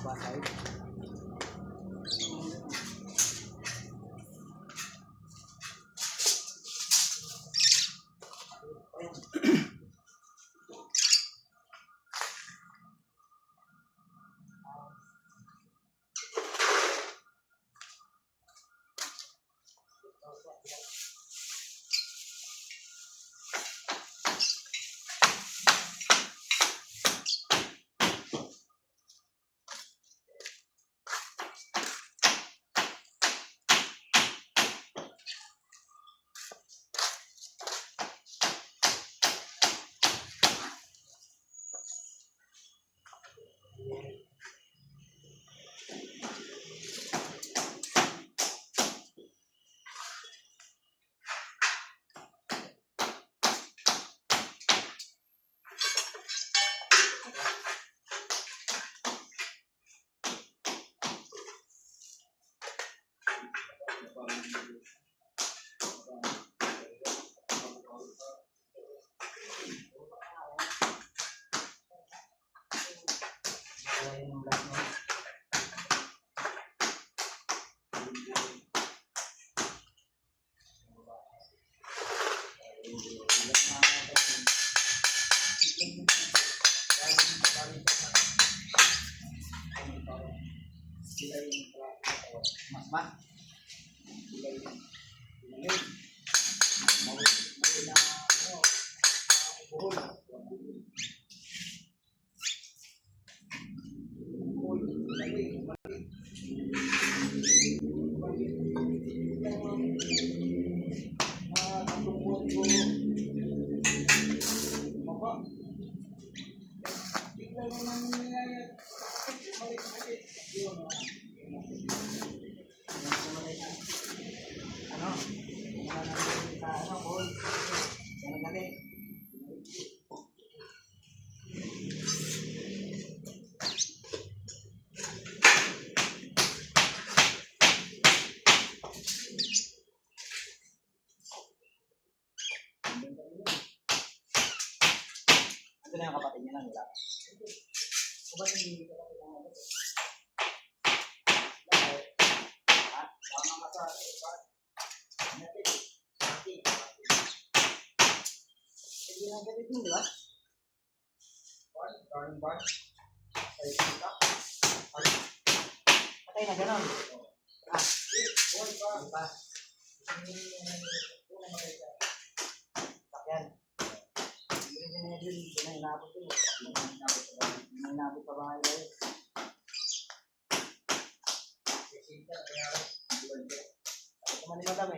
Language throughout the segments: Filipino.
Pasay. Ito na yung kapatid niya lang, wala. O ba hindi ka kapatid lang ako? Ha? Tama ka sa hindi na galit yun, di ba? Garden bar? Patay na gano'n. Ah, boy pa. Sakyan. Hindi na inabot yun. Hindi na inabot pa bahay na yun. Ito man yung madami.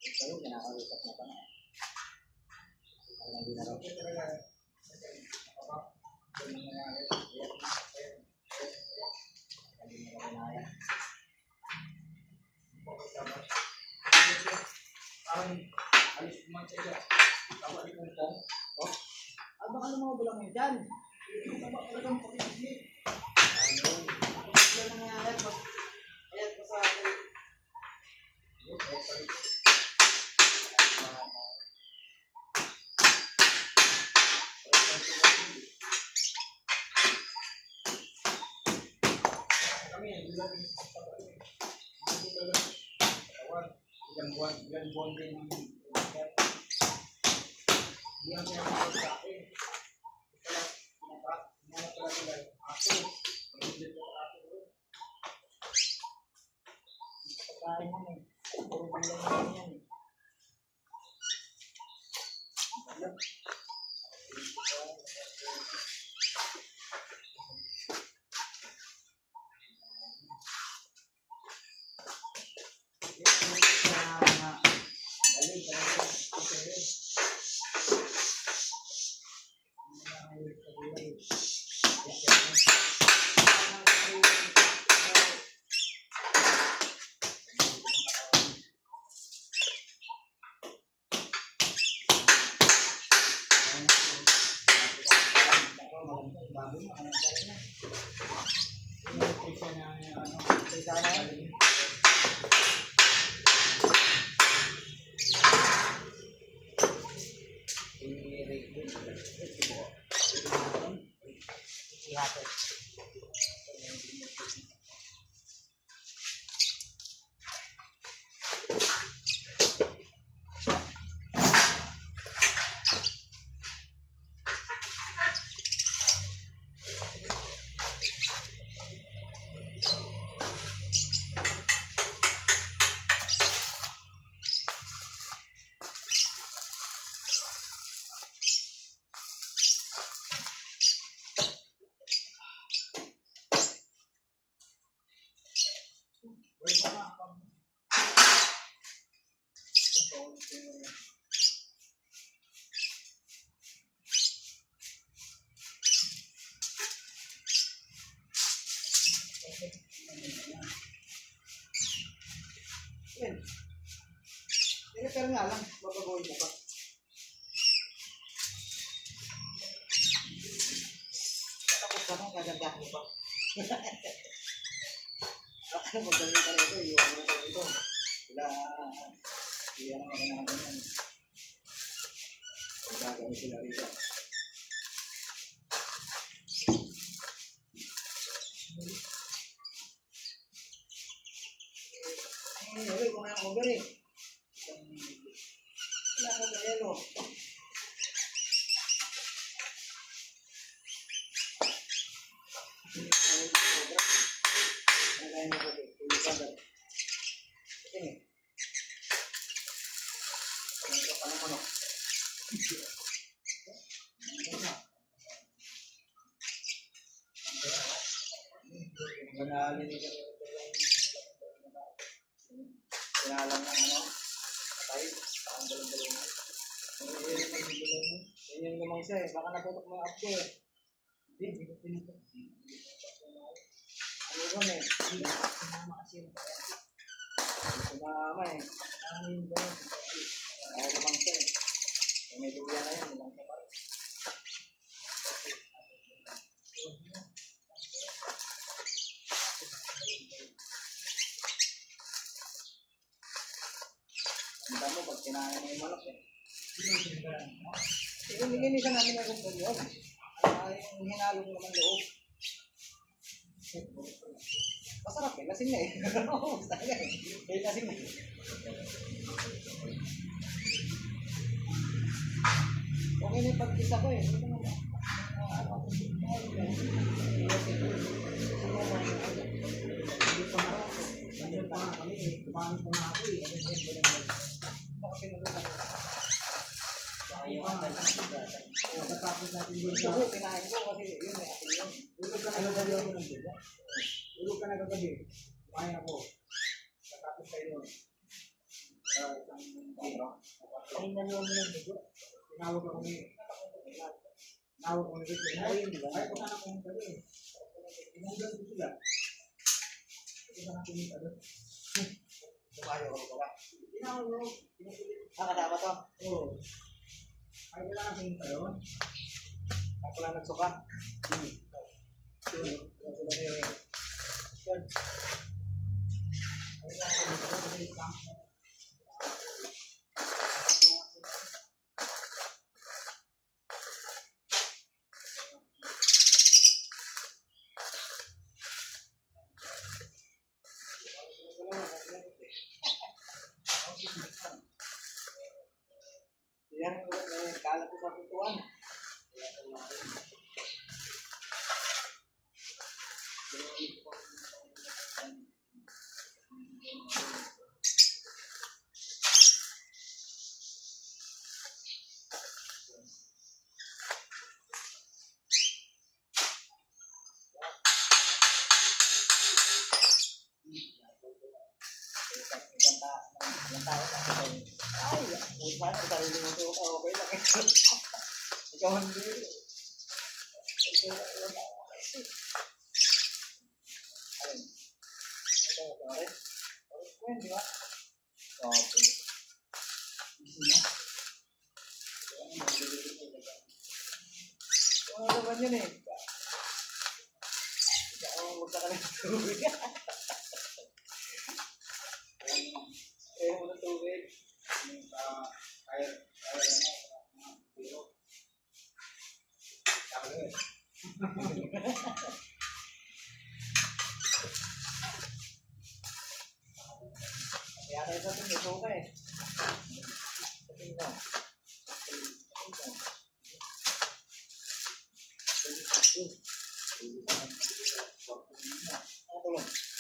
Ito yun, kinakausap na pa na. Hindi na raw. Alis naman sa iyo. Tawa ni Kumpong. Oh? Baka lumabala mo dyan. Tawa talagang pakisip. Ayun. Ano nangyayari? Ayan ko sa akin. Ilang buwan din ang hindi ang pinapagod sa akin. Hinanap pala sila aso. Pag-ibig ko sa aso doon. Pagkain mo eh. Puro bilang naman yan eh. Ihatid. Yan. I-repair nga lang. Babaguhin mo pa. Tapos ka nung gagandahan mo pa. Baka magaling ka rito. Iwan mo ka rito. Sila. Iyan ang mga ganyan. Gagawin sila rito. Ay, kumain ako gari. Wala ko sa yelo. Pinalang ng ano, patay, parang balong-balong. Yan yung lumang isa eh, baka natutok mo yung apko eh. Hindi, hindi ko pinutok. Ano ba eh? Hindi na sumama kasi yung kaya. Hindi sumama eh. Ano yung ba yun? Ako lumang isa eh. Kung may duyan na yan, lumang isa pa rin. Ang damo pag kinain mo yung manok eh. Nilinisan namin na kung yun. Ay, yung hinalo mo naman loob. Masarap eh, lasing na eh. Basta nga eh. Kaya lasing na eh. Okay na yung pag-isa ko eh. Nandiyan pa nga kami eh. Kumain pa nga ako eh. Baka pinulutan ko. Tapos natin din siya. Kinain ko kasi yun eh. Ulog ka na kagabi ako ng dugo. Ulog ka na kagabi. Kumain ako. Tapos kayo nun. Ay, nalawa mo ng dugo. Tinawag ako ni. Tinawag ako ni. Ay, kung saan ako ng gabi. Tinawag ko sila. Ito na natin yung ano. Tumayo ako ba? Tinawag mo. Nakasama to? Oo. Ay, wala na sa'yo tayo. Ako lang nagsuka. Yun. Yan, kala ko sa tutuan. Ay, sana sarili mo ito. Okay lang. Ikaw hindi. Di ba? Okay. Ano naman yun eh? Huwag ka na tubig. Ayaw mo na tubig. Kaya Kaya tayo sa ito, ito ka eh. Ito. Ano tulong?